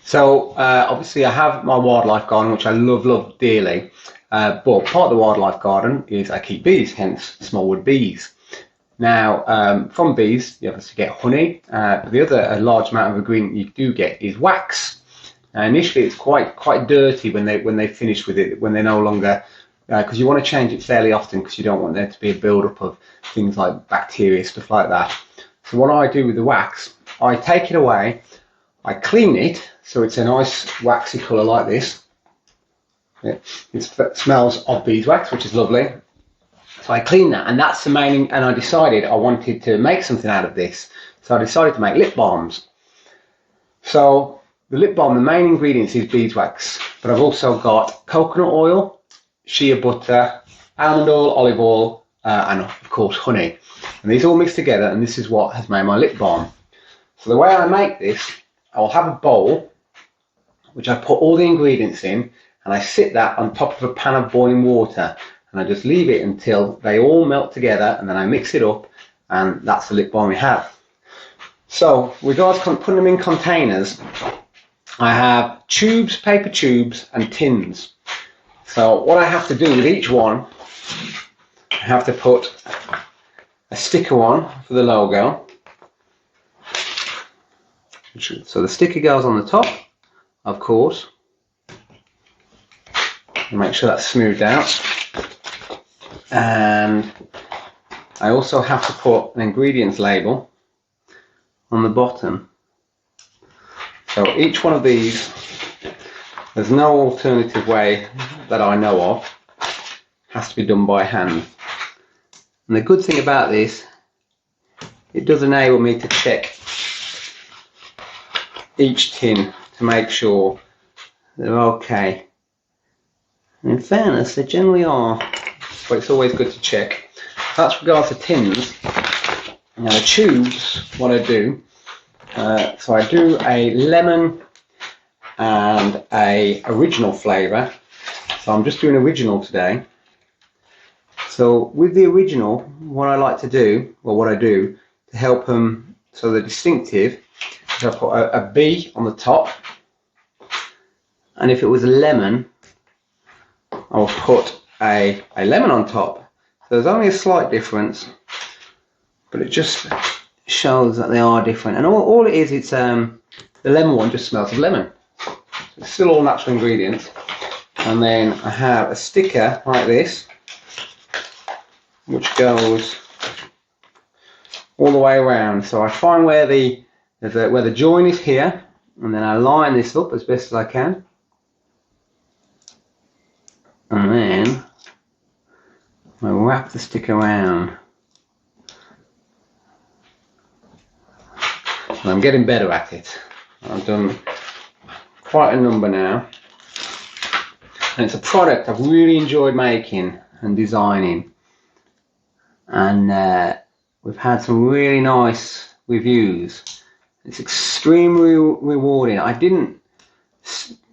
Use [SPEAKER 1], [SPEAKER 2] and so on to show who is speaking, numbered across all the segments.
[SPEAKER 1] So obviously I have my wildlife garden, which I love dearly. But part of the wildlife garden is I keep bees, hence smallwood bees. Now, from bees, you obviously get honey, but the other a large amount of ingredient you do get is wax. Now, initially, it's quite dirty when they finish with it, when they're no longer, because you want to change it fairly often because you don't want there to be a build-up of things like bacteria, stuff like that. So what I do with the wax, I take it away, I clean it so it's a nice waxy colour like this. It smells of beeswax, which is lovely. So I cleaned that, and that's the main, and I decided I wanted to make something out of this. So I decided to make lip balms. So the lip balm, the main ingredients is beeswax, but I've also got coconut oil, shea butter, almond oil, olive oil, and of course honey. And these all mixed together, and this is what has made my lip balm. So the way I make this, I'll have a bowl, which I put all the ingredients in, and I sit that on top of a pan of boiling water. And I just leave it until they all melt together, and then I mix it up, and that's the lip balm we have. So, with regards to putting them in containers, I have tubes, paper tubes, and tins. So, what I have to do with each one, I have to put a sticker on for the logo. So the sticker goes on the top, of course. And make sure that's smoothed out. And I also have to put an ingredients label on the bottom. So each one of these, there's no alternative way that I know of, has to be done by hand. And the good thing about this, it does enable me to check each tin to make sure they're okay. And in fairness, they generally are. But it's always good to check. That's regards to tins. Now the tubes, what I do, so I do a lemon and a original flavour. So I'm just doing original today. So with the original, what I like to do, or what I do to help them, so they're distinctive, is I put a bee on the top, and if it was a lemon, I'll put a lemon on top. So there's only a slight difference, but it just shows that they are different. And all it is, it's the lemon one just smells of lemon. So it's still all natural ingredients. And then I have a sticker like this, which goes all the way around. So I find where the join is here, and then I line this up as best as I can. And then I wrap the stick around. And I'm getting better at it. I've done quite a number now. And it's a product I've really enjoyed making and designing. And we've had some really nice reviews. It's extremely rewarding. I didn't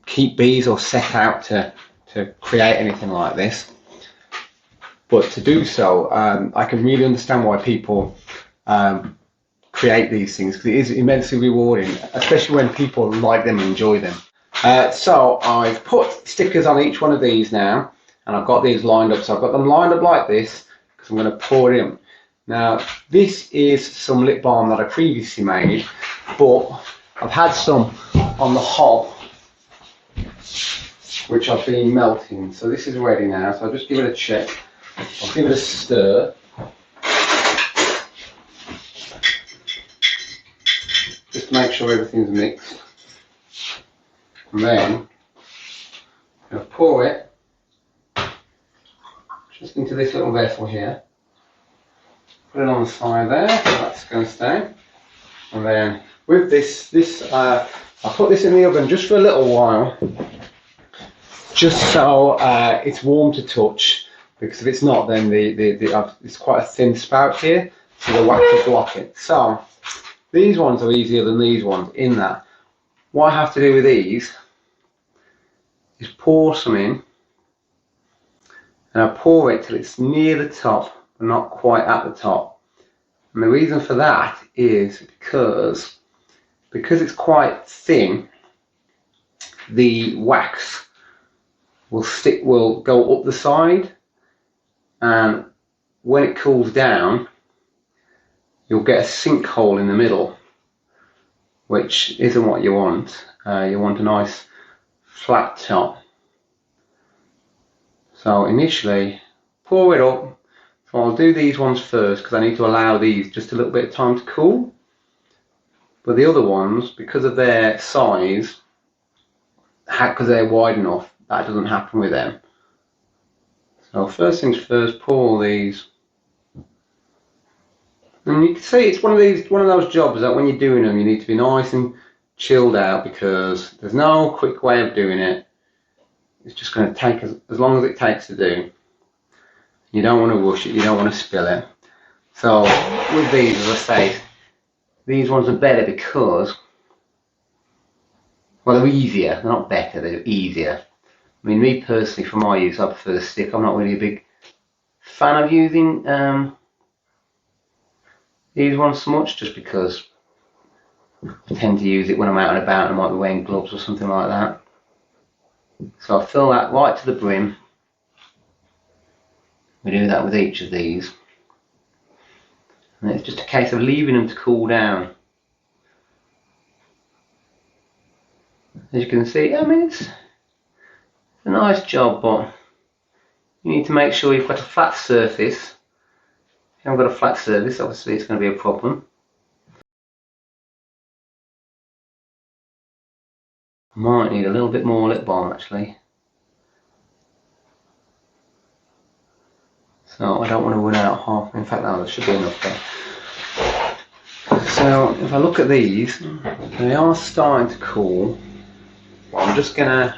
[SPEAKER 1] keep bees or set out to create anything like this. But to do so, I can really understand why people create these things, because it is immensely rewarding, especially when people like them and enjoy them. So I've put stickers on each one of these now, and I've got these lined up. So I've got them lined up like this, because I'm going to pour it in. Now, this is some lip balm that I previously made, but I've had some on the hob, which I've been melting. So this is ready now, so I'll just give it a check. I'll give it a stir. Just to make sure everything's mixed. And then I'll pour it just into this little vessel here. Put it on the side there, so that's going to stay. And then with this, I'll put this in the oven just for a little while, just so it's warm to touch. Because if it's not, then it's quite a thin spout here, so the wax will block it. So these ones are easier than these ones in that what I have to do with these is pour some in, and I pour it till it's near the top but not quite at the top. And the reason for that is because it's quite thin, the wax will go up the side, and when it cools down you'll get a sinkhole in the middle, which isn't what you want. You want a nice flat top. So initially pour it up. So I'll do these ones first because I need to allow these just a little bit of time to cool. But the other ones, because of their size, because they're wide enough, that doesn't happen with them. So first things first, pour all these. And you can see it's one of those jobs that when you're doing them you need to be nice and chilled out, because there's no quick way of doing it. It's just going to take as long as it takes to do. You don't want to rush it, you don't want to spill it. So with these, as I say, these ones are better because, well, they're easier. They're not better, they're easier. I mean, me personally, for my use, I prefer the stick. I'm not really a big fan of using these ones so much, just because I tend to use it when I'm out and about and I might be wearing gloves or something like that. So I fill that right to the brim. We do that with each of these. And it's just a case of leaving them to cool down. As you can see, I mean, it's a nice job, but you need to make sure you've got a flat surface. If you haven't got a flat surface, obviously it's going to be a problem. I might need a little bit more lip balm actually. So I don't want to run out half. In fact, no, there should be enough there. So if I look at these, they are starting to cool. But I'm just gonna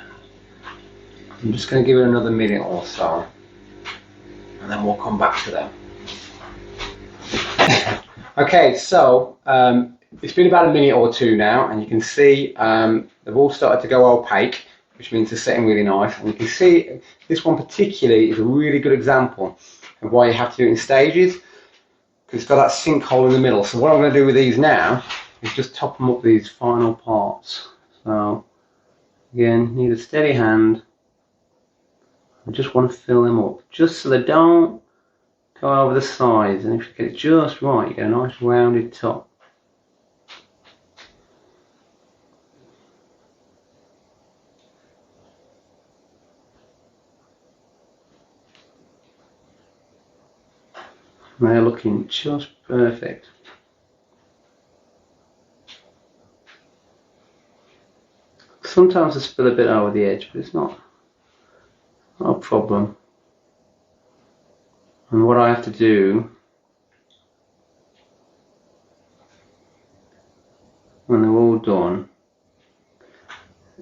[SPEAKER 1] give it another minute or so, and then we'll come back to them. Okay, so it's been about a minute or two now, and you can see they've all started to go opaque, which means they're setting really nice. And you can see this one particularly is a really good example of why you have to do it in stages, because it's got that sinkhole in the middle. So what I'm going to do with these now is just top them up these final parts. So again, need a steady hand. I just want to fill them up, just so they don't go over the sides, and if you get it just right, you get a nice rounded top. They're looking just perfect. Sometimes I spill a bit over the edge, but it's not a problem. And what I have to do when they're all done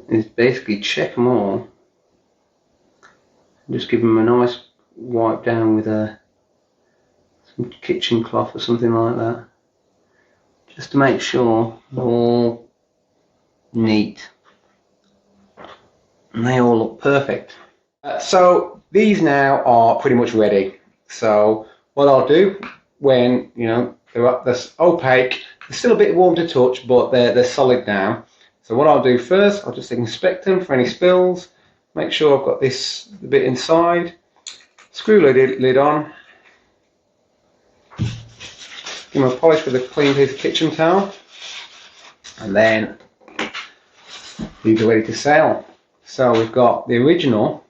[SPEAKER 1] is basically check them all, and just give them a nice wipe down with some kitchen cloth or something like that, just to make sure they're all neat and they all look perfect. So these now are pretty much ready. So what I'll do when they're up this opaque, they're still a bit warm to touch, but they're solid now. So what I'll do first, I'll just inspect them for any spills, make sure I've got this bit inside, screw lid on, give them a polish with a clean piece of kitchen towel, and then these are ready to sail. So we've got the original,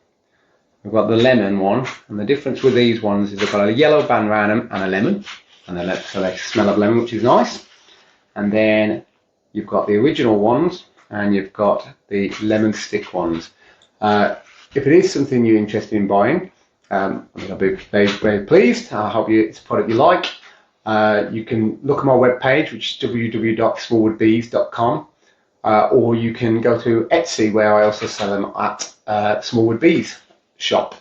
[SPEAKER 1] we've got the lemon one, and the difference with these ones is they've got a yellow band around them and a lemon, and so they smell of lemon, which is nice. And then you've got the original ones, and you've got the lemon stick ones. If it is something you're interested in buying, I'll be very, very pleased. I hope it's a product you like. You can look at my webpage, which is www.smallwoodbees.com, or you can go to Etsy, where I also sell them at Smallwood Bees shop.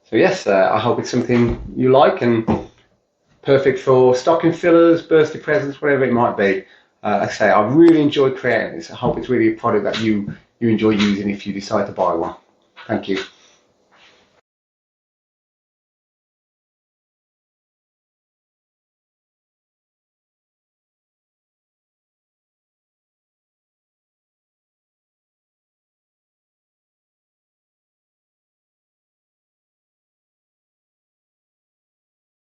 [SPEAKER 1] So yes, I hope it's something you like and perfect for stocking fillers, birthday presents, whatever it might be. Like I say, I really enjoyed creating this. I hope it's really a product that you enjoy using if you decide to buy one. Thank you.